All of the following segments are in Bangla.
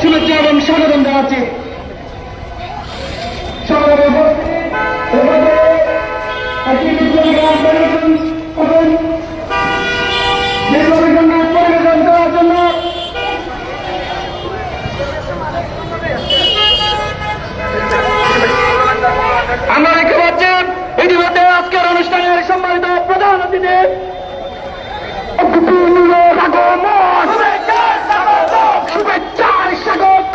শুভেচ্ছা এবং স্বাগতম জানাচ্ছি। আমরা দেখতে পাচ্ছি ইতিমধ্যে আজকের অনুষ্ঠানের সম্মানিত প্রধান অতিথি শুভেচ্ছার স্বাগত।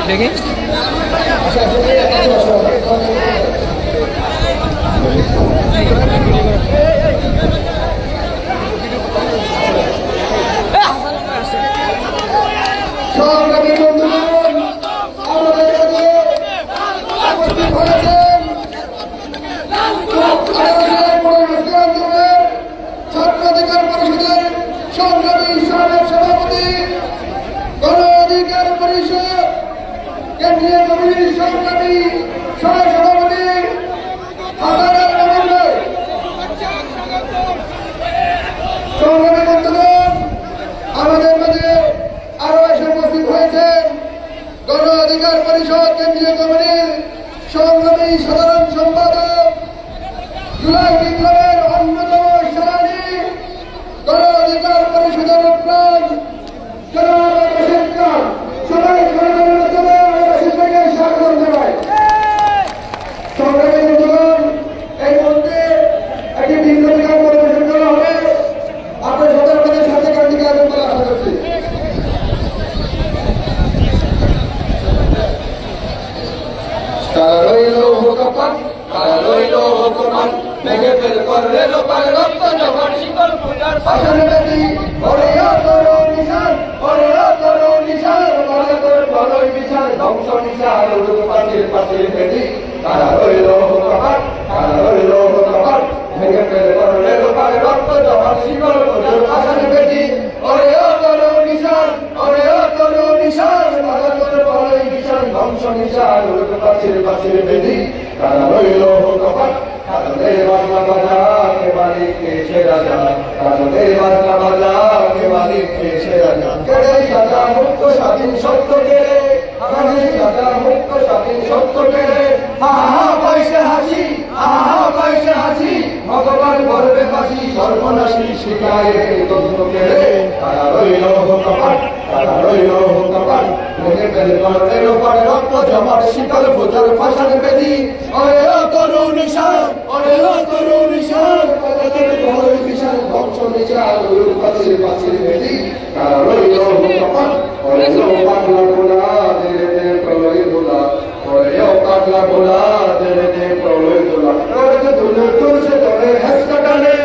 দেখি ছাত্রাধিকার পরিষদের সংগ্রামী সভাপতি, গণ অধিকার পরিষদ কেন্দ্রীয় কমিটির সংগ্রামী সহসভাপতি হাসান আল মোহাম্মদ, সংগ্রামী বন্ধুগণ, আমাদের মাঝে আরো এসে উপস্থিত হয়েছেন গণ অধিকার পরিষদ কেন্দ্রীয় কমিটির সংগ্রামী সাধারণ সম্পাদক, জুলাই বিপ্লবের অন্যতম সেনানী, গণ অধিকার পরিষদের প্রাণ সবাই স্বাগত জানাই। সংগ্রামী বন্ধুগণ, এই মুহূর্তে একটি বিপ্লবী গান পরিবেশন করা হবে। আপনার সদস্যদের সাথে গানটি গাইবেন বলে আশা করছি। তারা রইল কপাট, তারা রইল কপাট, মেঘে ফেল করলে লোপার রক্ত জমাট শিকল পূজার পাশানে বেদি ওরে তোরো নিশান, ওরে তোরো নিশান, বলে তোর বড়ই বিশাল ধ্বংস নিশান উড়ুক পাশির পাশির বেদি। তারা রইল কপাট, তারা রইল কপাট, মেঘে ফেল করলে লোপার রক্ত জমাট শিকল পূজার পাশানে বেদি ওরে তোরো নিশান, ওরে তোরো নিশান, বলে তোর বড়ই বিশাল ধ্বংস নিশান উড়ুক পাশির পাশির বেদি। তারা রইল কপাট, কাজলের বাংলা বাজা কে মালিক কে সে রাজা, কাজলের বাংলা বাজা কে মালিক কে সে রাজা। কেড়ে সাজা মুক্ত স্বাধীন সত্য কেড়ে, কেড়ে সাজা মুক্ত স্বাধীন সত্য কেড়ে, আহা পয়সা হাসি, আহা পয়সা হাসি, ভগবান গর্বে বাসি সর্বনাশী শিখায় তত্ত্ব কেড়ে। তারা রইল কপাট, কারা রইল কপাট ভেঙে ফেলে করলেন ওপার রক্ত জমাট শীতল ফোটার ফাঁসার বেদি ওরে ও তরুণ নিশান ওরে ও তরুণ নিশান তাদের ভয় বিশাল ধ্বংস নিশান পাচির পাচির বেদি কারা রইল কপাট ওরে ও পাগলা গোলা ধীরে ধীরে প্রলয় গোলা ওরে ও পাগলা গোলা ধীরে ধীরে প্রলয় গোলা রোজ দুলে তুলসে ধরে হেসকা টানে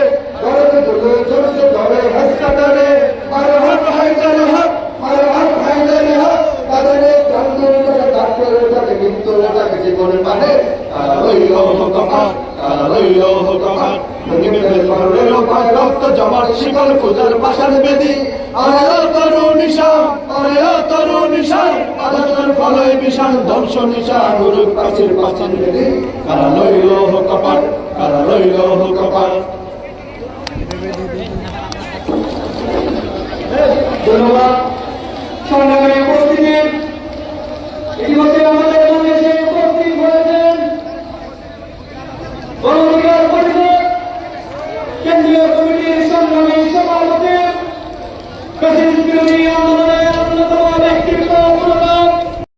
রোজ দুলে তুলসে ধরে হেসকা টানে আর হক হায়দার হক আর হক হায়দার হক তাদের কান্দন করে ডাক্তার তাকে কিন্তু তাকে জীবন মানে কারা রইল কপাট কারা রইল কপাট ভেঙে ফেলে করলেন ওপার রক্ত জমাট শিকল পূজার পাশার বেদি আরে ও তরুণ নিশান আরে ও তরুণ নিশান আদাতার ফলয় বিশাল ধ্বংস নিশান গুরুর পাচির পাচির বেদি কারা রইল কপাট কারা রইল কপাট ধন্যবাদ সংগ্রামী উপস্থিতি ইতিমধ্যে আমাদের মধ্যে এসে উপস্থিত হয়েছেন গণ অধিকার পরিষদ কেন্দ্রীয় কমিটির সংগ্রামী সভাপতি প্রেসিডেন্ট বিরোধী আন্দোলন